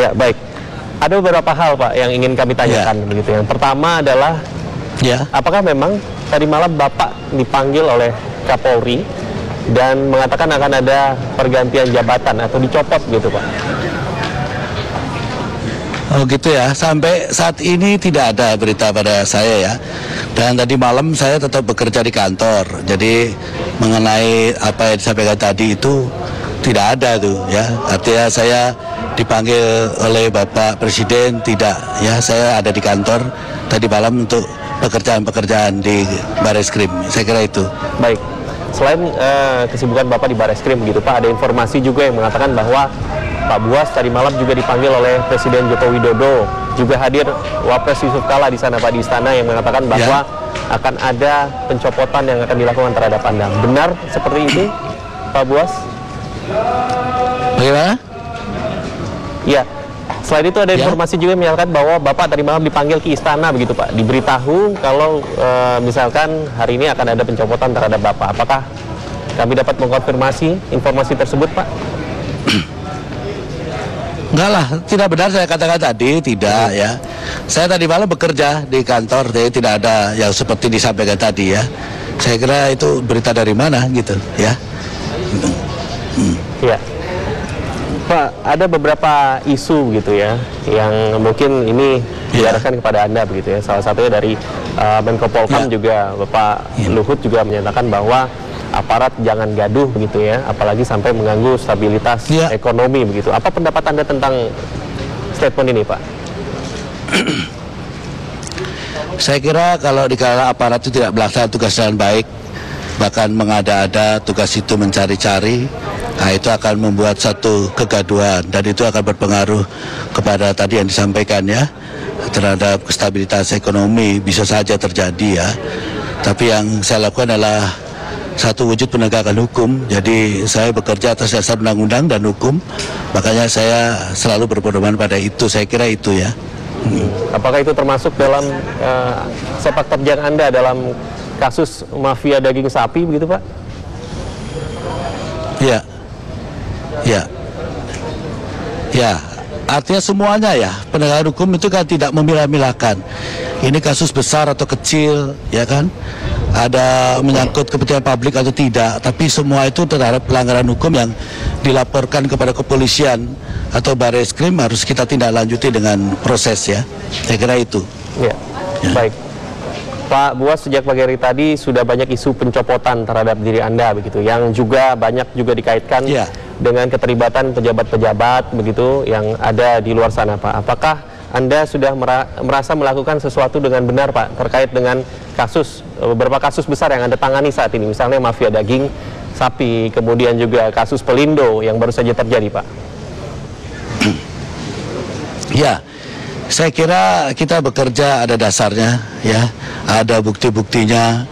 Ya, baik. Ada beberapa hal, Pak, yang ingin kami tanyakan begitu. Yang pertama adalah apakah memang tadi malam Bapak dipanggil oleh Kapolri dan mengatakan akan ada pergantian jabatan atau dicopot gitu, Pak? Oh gitu ya, sampai saat ini tidak ada berita pada saya ya. Dan tadi malam saya tetap bekerja di kantor. Jadi mengenai apa yang disampaikan tadi itu tidak ada tuh ya. Artinya saya dipanggil oleh Bapak Presiden tidak ya. Saya ada di kantor tadi malam untuk pekerjaan-pekerjaan di Bareskrim. Saya kira itu. Baik. Selain kesibukan Bapak di Bareskrim begitu, Pak, ada informasi juga yang mengatakan bahwa Pak Buas tadi malam juga dipanggil oleh Presiden Joko Widodo, juga hadir Wapres Yusuf Kala di sana, Pak, di istana, yang mengatakan bahwa akan ada pencopotan yang akan dilakukan terhadap Anda. Benar seperti itu, Pak Buas? Bagaimana? Ya. Selain itu ada informasi juga menyatakan bahwa Bapak tadi malam dipanggil ke istana begitu, Pak. Diberitahu kalau misalkan hari ini akan ada pencopotan terhadap Bapak. Apakah kami dapat mengkonfirmasi informasi tersebut, Pak? Enggak lah, tidak benar saya katakan tadi, tidak ya. Saya tadi malam bekerja di kantor, jadi tidak ada yang seperti disampaikan tadi ya. Saya kira itu berita dari mana gitu ya. Ya. Pak, ada beberapa isu gitu ya, yang mungkin ini diarahkan kepada Anda begitu ya. Salah satunya dari Menko Polhukam juga, Bapak Luhut juga menyatakan bahwa aparat jangan gaduh begitu ya, apalagi sampai mengganggu stabilitas ekonomi begitu. Apa pendapat Anda tentang statement ini, Pak? Saya kira kalau dikala aparat itu tidak melaksanakan tugas dengan baik, bahkan mengada-ada tugas itu mencari-cari, nah itu akan membuat satu kegaduhan dan itu akan berpengaruh kepada tadi yang disampaikan ya, terhadap stabilitas ekonomi bisa saja terjadi ya. Tapi yang saya lakukan adalah satu wujud penegakan hukum. Jadi saya bekerja atas dasar undang-undang dan hukum, makanya saya selalu berpedoman pada itu. Saya kira itu ya. Apakah itu termasuk dalam sepak terjang Anda dalam kasus mafia daging sapi begitu, Pak? Ya, ya, ya. Artinya semuanya ya, penegakan hukum itu kan tidak memilah-milahkan. Ini kasus besar atau kecil, ya kan? Ada menyangkut kepentingan publik atau tidak, tapi semua itu terhadap pelanggaran hukum yang dilaporkan kepada kepolisian atau Bareskrim harus kita tindak lanjuti dengan proses ya. Saya kira itu. Ya. Baik. Pak Buas, sejak pagi hari tadi sudah banyak isu pencopotan terhadap diri Anda begitu, yang juga banyak juga dikaitkan dengan keterlibatan pejabat-pejabat begitu yang ada di luar sana, Pak. Apakah Anda sudah merasa melakukan sesuatu dengan benar, Pak, terkait dengan kasus, beberapa kasus besar yang Anda tangani saat ini, misalnya mafia daging sapi, kemudian juga kasus Pelindo yang baru saja terjadi, Pak? Ya, saya kira kita bekerja ada dasarnya ya, ada bukti-buktinya,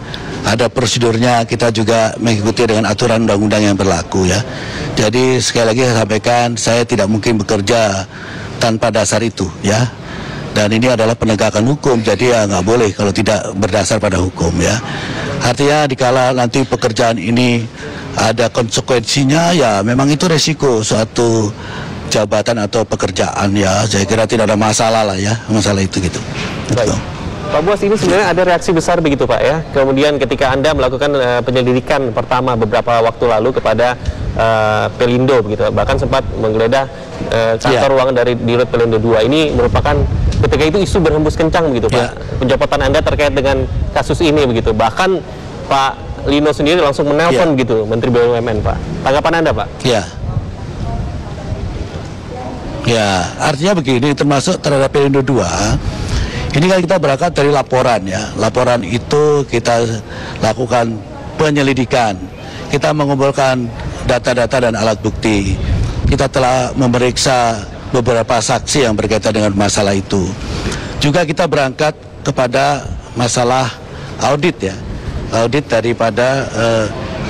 ada prosedurnya, kita juga mengikuti dengan aturan undang-undang yang berlaku ya. Jadi sekali lagi saya sampaikan, saya tidak mungkin bekerja tanpa dasar itu ya. Dan ini adalah penegakan hukum, jadi ya nggak boleh kalau tidak berdasar pada hukum ya. Artinya dikala nanti pekerjaan ini ada konsekuensinya, ya memang itu resiko suatu jabatan atau pekerjaan ya. Saya kira tidak ada masalah lah ya, masalah itu gitu. Baik. Pak Buas, ini sebenarnya ada reaksi besar begitu, Pak ya. Kemudian ketika Anda melakukan penyelidikan pertama beberapa waktu lalu kepada Pelindo begitu, bahkan sempat menggeledah kantor ruangan dari Dirut Pelindo 2. Ini merupakan ketika itu isu berhembus kencang begitu, Pak. Pencopotan Anda terkait dengan kasus ini begitu. Bahkan Pak Lino sendiri langsung menelpon gitu Menteri BUMN, Pak. Tanggapan Anda, Pak? Ya, artinya begini, termasuk terhadap Pelindo 2. Ini kan kita berangkat dari laporan ya. Laporan itu kita lakukan penyelidikan. Kita mengumpulkan data-data dan alat bukti. Kita telah memeriksa beberapa saksi yang berkaitan dengan masalah itu. Juga kita berangkat kepada masalah audit ya. Audit daripada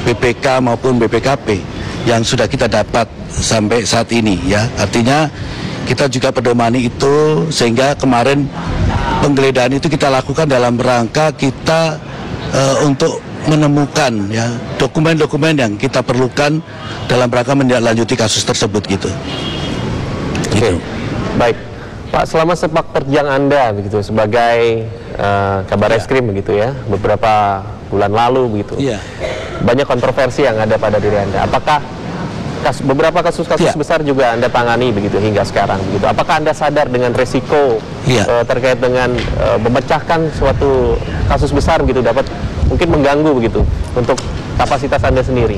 BPK maupun BPKP yang sudah kita dapat sampai saat ini ya. Artinya kita juga pedomani itu, sehingga kemarin penggeledahan itu kita lakukan dalam rangka kita untuk menemukan ya dokumen-dokumen yang kita perlukan dalam rangka menindaklanjuti kasus tersebut gitu. Oke. Baik, Pak, selama sepak terjang Anda begitu sebagai kabar eskrim begitu ya, beberapa bulan lalu begitu, banyak kontroversi yang ada pada diri Anda. Apakah beberapa kasus-kasus besar juga Anda tangani begitu hingga sekarang begitu? Apakah Anda sadar dengan resiko terkait dengan memecahkan suatu kasus besar begitu dapat mungkin mengganggu begitu untuk kapasitas Anda sendiri?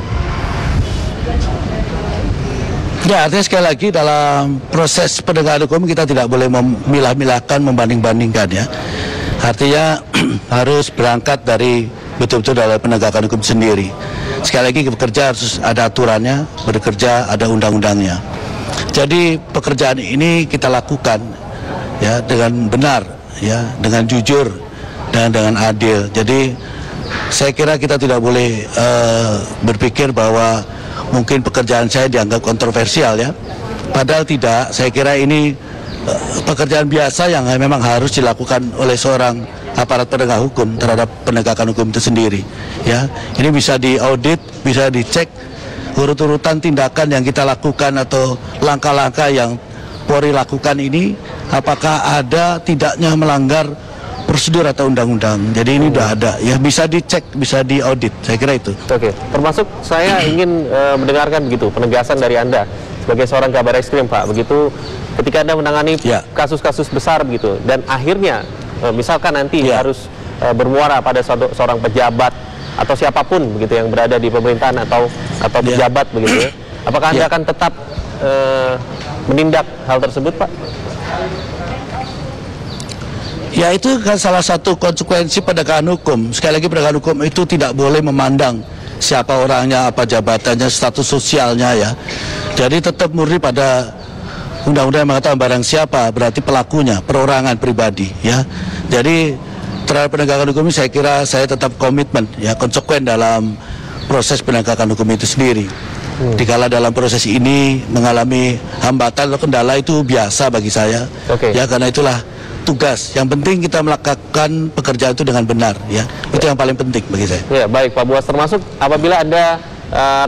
Ya, artinya sekali lagi dalam proses penegakan hukum kita tidak boleh memilah-milahkan, membanding-bandingkan ya. Artinya harus berangkat dari betul-betul dalam penegakan hukum sendiri. Sekali lagi bekerja harus ada aturannya, bekerja ada undang-undangnya. Jadi pekerjaan ini kita lakukan ya dengan benar, ya dengan jujur dan dengan adil. Jadi saya kira kita tidak boleh berpikir bahwa mungkin pekerjaan saya dianggap kontroversial ya. Padahal tidak, saya kira ini pekerjaan biasa yang memang harus dilakukan oleh seorang aparat penegak hukum terhadap penegakan hukum itu sendiri. Ya, ini bisa diaudit, bisa dicek urut-urutan tindakan yang kita lakukan atau langkah-langkah yang Polri lakukan ini, apakah ada tidaknya melanggar prosedur atau undang-undang. Jadi ini sudah ada, ya bisa dicek, bisa diaudit. Saya kira itu. Oke, termasuk saya ingin mendengarkan begitu penegasan dari Anda sebagai seorang kabar eskrim, Pak. Begitu ketika Anda menangani kasus-kasus besar begitu dan akhirnya misalkan nanti harus bermuara pada seorang pejabat atau siapapun begitu yang berada di pemerintahan atau pejabat begitu ya. Apakah Anda akan tetap menindak hal tersebut, Pak? Ya, itu kan salah satu konsekuensi penegakan hukum. Sekali lagi, penegakan hukum itu tidak boleh memandang siapa orangnya, apa jabatannya, status sosialnya ya. Jadi tetap murni pada undang-undang yang mengatakan barang siapa, berarti pelakunya, perorangan pribadi ya. Jadi terhadap penegakan hukum ini saya kira saya tetap komitmen ya, konsekuen dalam proses penegakan hukum itu sendiri. Dikala dalam proses ini mengalami hambatan atau kendala itu biasa bagi saya. Ya, karena itulah tugas. Yang penting kita melakukan pekerjaan itu dengan benar ya. Itu yang paling penting bagi saya. Ya, baik Pak Buas, termasuk apabila ada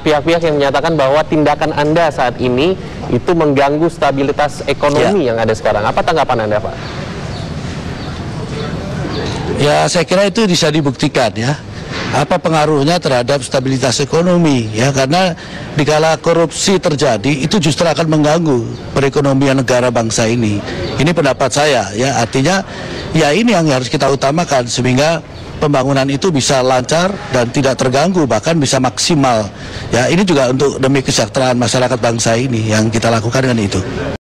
pihak-pihak yang menyatakan bahwa tindakan Anda saat ini itu mengganggu stabilitas ekonomi yang ada sekarang. Apa tanggapan Anda, Pak? Ya, saya kira itu bisa dibuktikan ya. Apa pengaruhnya terhadap stabilitas ekonomi ya, karena dikala korupsi terjadi itu justru akan mengganggu perekonomian negara bangsa ini. Ini pendapat saya ya, artinya ya ini yang harus kita utamakan sehingga pembangunan itu bisa lancar dan tidak terganggu, bahkan bisa maksimal ya. Ini juga untuk demi kesejahteraan masyarakat bangsa ini yang kita lakukan dengan itu.